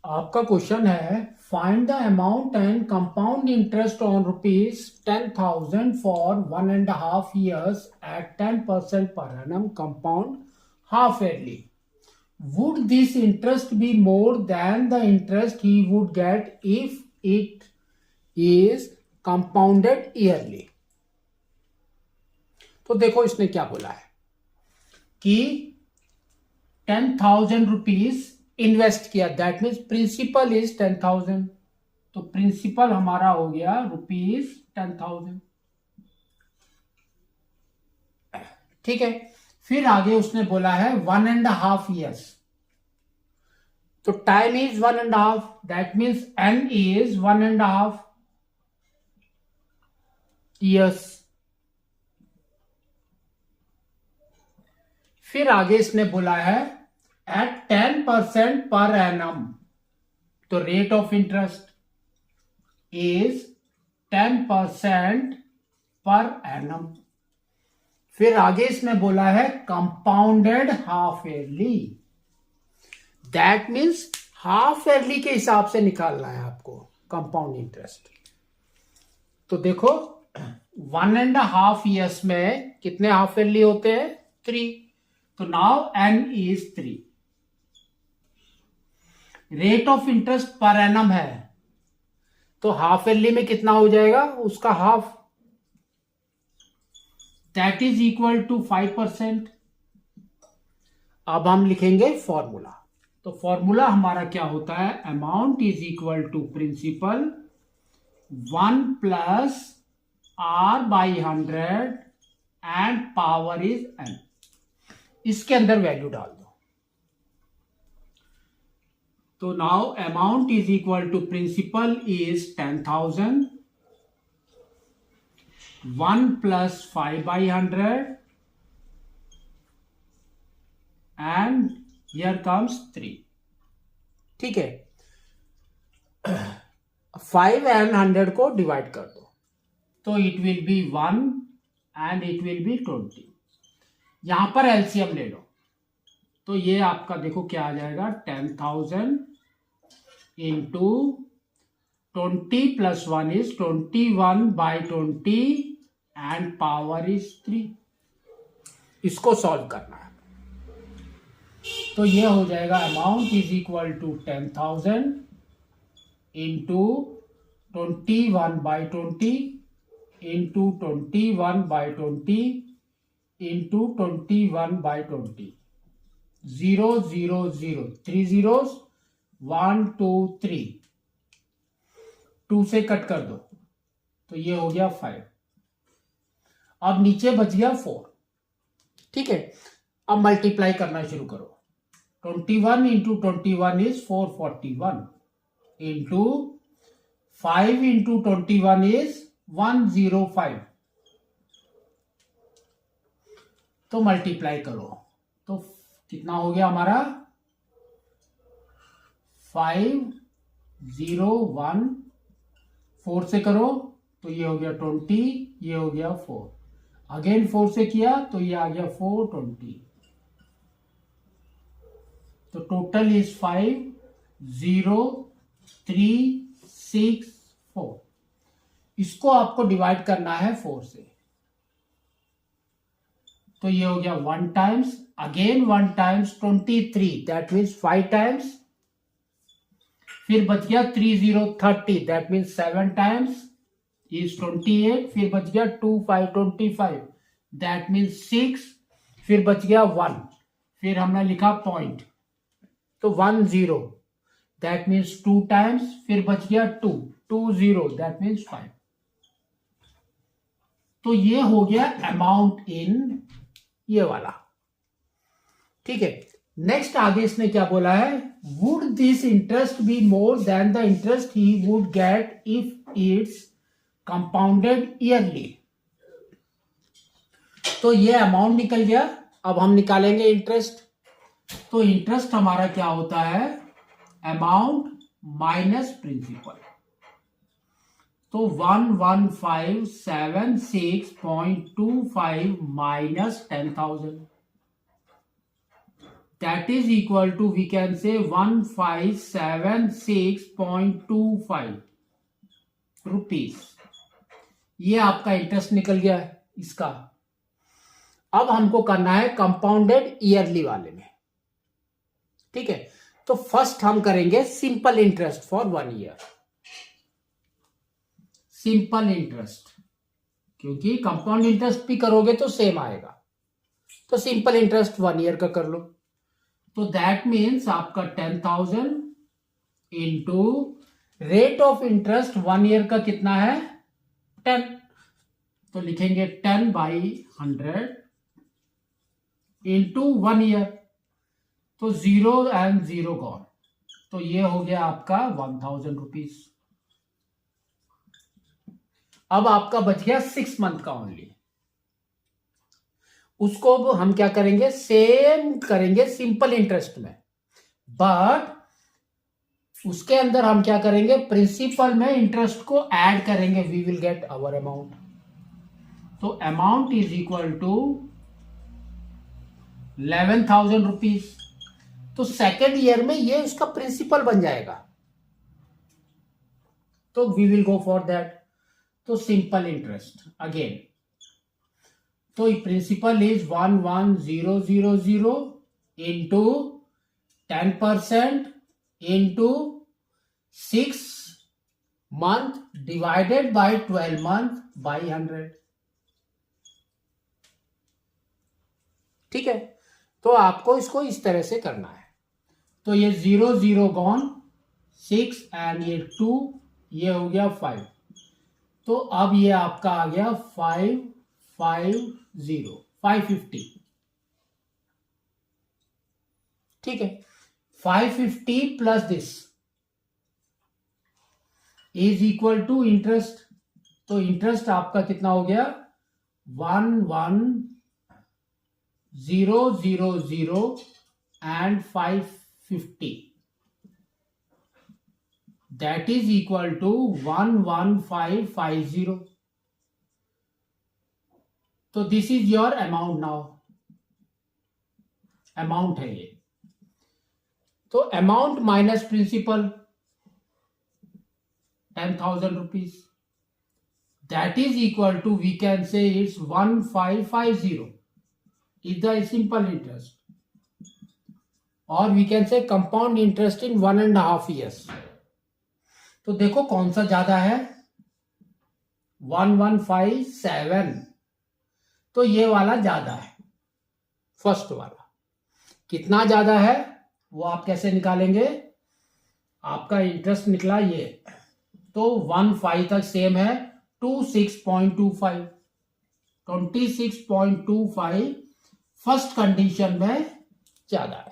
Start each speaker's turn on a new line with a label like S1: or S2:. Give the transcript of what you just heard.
S1: आपका क्वेश्चन है find the amount and compound interest on ₹10,000 for 1.5 years at 10% per annum compound half yearly. Would this interest be more than the interest he would get if it is compounded yearly? तो देखो इसने क्या बोला है कि 10,000 rupees invest किया, that means principal is 10,000, तो principal हमारा हो गया ₹10,000। ठीक है, फिर आगे उसने बोला है 1.5 years, तो time is 1.5, that means n is 1.5 years। फिर आगे इसने बोला है एट 10% पर एनम, तो rate of interest is 10% per annum. फिर आगे इसने बोला है compounded half yearly, that means half yearly के हिसाब से निकालना है आपको कंपाउंड इंटरेस्ट। तो देखो 1.5 years में कितने हाफ ईयरली होते हैं? 3, तो now n is 3। Rate of interest पर एनम है, तो हाफ ईयरली में कितना हो जाएगा? उसका half, that is equal to 5%। अब हम लिखेंगे फॉर्मूला, तो फॉर्मूला हमारा क्या होता है? Amount is equal to principal 1 plus R/100 and power is n। इसके अंदर वैल्यू डाल दो, तो now amount is equal to principal is 10,000, 1 plus 5/100 and here comes 3। ठीक है, 5 एंड 100 को डिवाइड कर दो, तो it will be 1 and it will be 20। यहां पर एलसीएम ले लो, तो ये आपका देखो क्या आ जाएगा? 10,000 into 20 plus 1 is 21/20 and power is 3। इसको सॉल्व करना है, तो ये हो जाएगा amount is equal to 10,000 into 21/20 into 21/20 into 21/20, 0 0 0, 3 zeros, 1 2 3, 2 से कट कर दो, तो ये हो गया 5। अब नीचे बच गया 4। ठीक है, अब मल्टीप्लाई करना शुरू करो। 21 into 21 is 441 into 5 into 21 is 105, तो मल्टीप्लाई करो, तो कितना हो गया हमारा? 501, 4 से करो तो ये हो गया 20, ये हो गया 4, अगेन 4 से किया तो ये आ गया 420, तो टोटल इज 50364। इसको आपको डिवाइड करना है 4 से, तो ये हो गया 1 times, again 1 times 23, that means 5 times, फिर बच गया 3030, दैट मीन्स 7 टाइम्स इज 28, फिर बच गया 2 5 25, दैट मीन्स 6, फिर बच गया 1, फिर हमने लिखा पॉइंट, तो 10, दैट मीन्स 2 टाइम्स, फिर बच गया 2 20, दैट मीन्स 5। तो ये हो गया अमाउंट इन ये वाला। ठीक है, नेक्स्ट आगे इसने क्या बोला है? Would this interest be more than the interest he would get if it's compounded yearly. तो ये अमाउंट निकल गया, अब हम निकालेंगे इंटरेस्ट। तो इंटरेस्ट हमारा क्या होता है? अमाउंट माइनस प्रिंसिपल, तो 11576.25 minus 10,000, that is equal to we can say 1576.25 rupees. ये आपका इंटरेस्ट निकल गया है इसका। अब हमको करना है कंपाउंडेड ईयरली वाले में, ठीक है। तो फर्स्ट हम करेंगे simple interest for 1 year, simple interest, क्योंकि कंपाउंड इंटरेस्ट भी करोगे तो सेम आएगा। तो सिंपल इंटरेस्ट 1 ईयर का कर लो। तो दैट मीन्स आपका 10,000 into rate of interest 1 year का कितना है 10, तो लिखेंगे 10/100 इंटू 1 ईयर, तो 0 and 0 गॉन, तो ये हो गया आपका 1000 रुपीज। अब आपका बच गया 6 मंथ का ओनली। उसको हम क्या करेंगे, सेम करेंगे सिंपल इंटरेस्ट में, बट उसके अंदर हम क्या करेंगे, प्रिंसिपल में इंटरेस्ट को ऐड करेंगे। We will get our amount. तो amount is equal to 11,000 rupees. तो सेकेंड ईयर में ये उसका प्रिंसिपल बन जाएगा। तो we will go for that. तो सिंपल इंटरेस्ट अगेन, तो principal is 11,000 into 10% into 6 month divided by 12 month by 100, ठीक है। तो आपको इसको इस तरह से करना है। तो ये 0 0 गॉन, 6 एंड ये 2, ये हो गया 5। तो अब ये आपका आ गया 550, ठीक है। 550 plus this is equal to interest. तो इंटरेस्ट आपका कितना हो गया 11,000 and 550, that is equal to 11550. तो this is your amount now, amount है ये। तो amount minus principal 10,000 rupees, that is equal to we can say it's 1550 is the simple interest, or we can say compound interest in 1.5 years. तो देखो कौन सा ज्यादा है, 1157, तो ये वाला ज्यादा है, फर्स्ट वाला। कितना ज्यादा है वो आप कैसे निकालेंगे, आपका इंटरेस्ट निकला ये, तो 15 तक सेम है, 26.25, 26.25 फर्स्ट कंडीशन में ज्यादा है।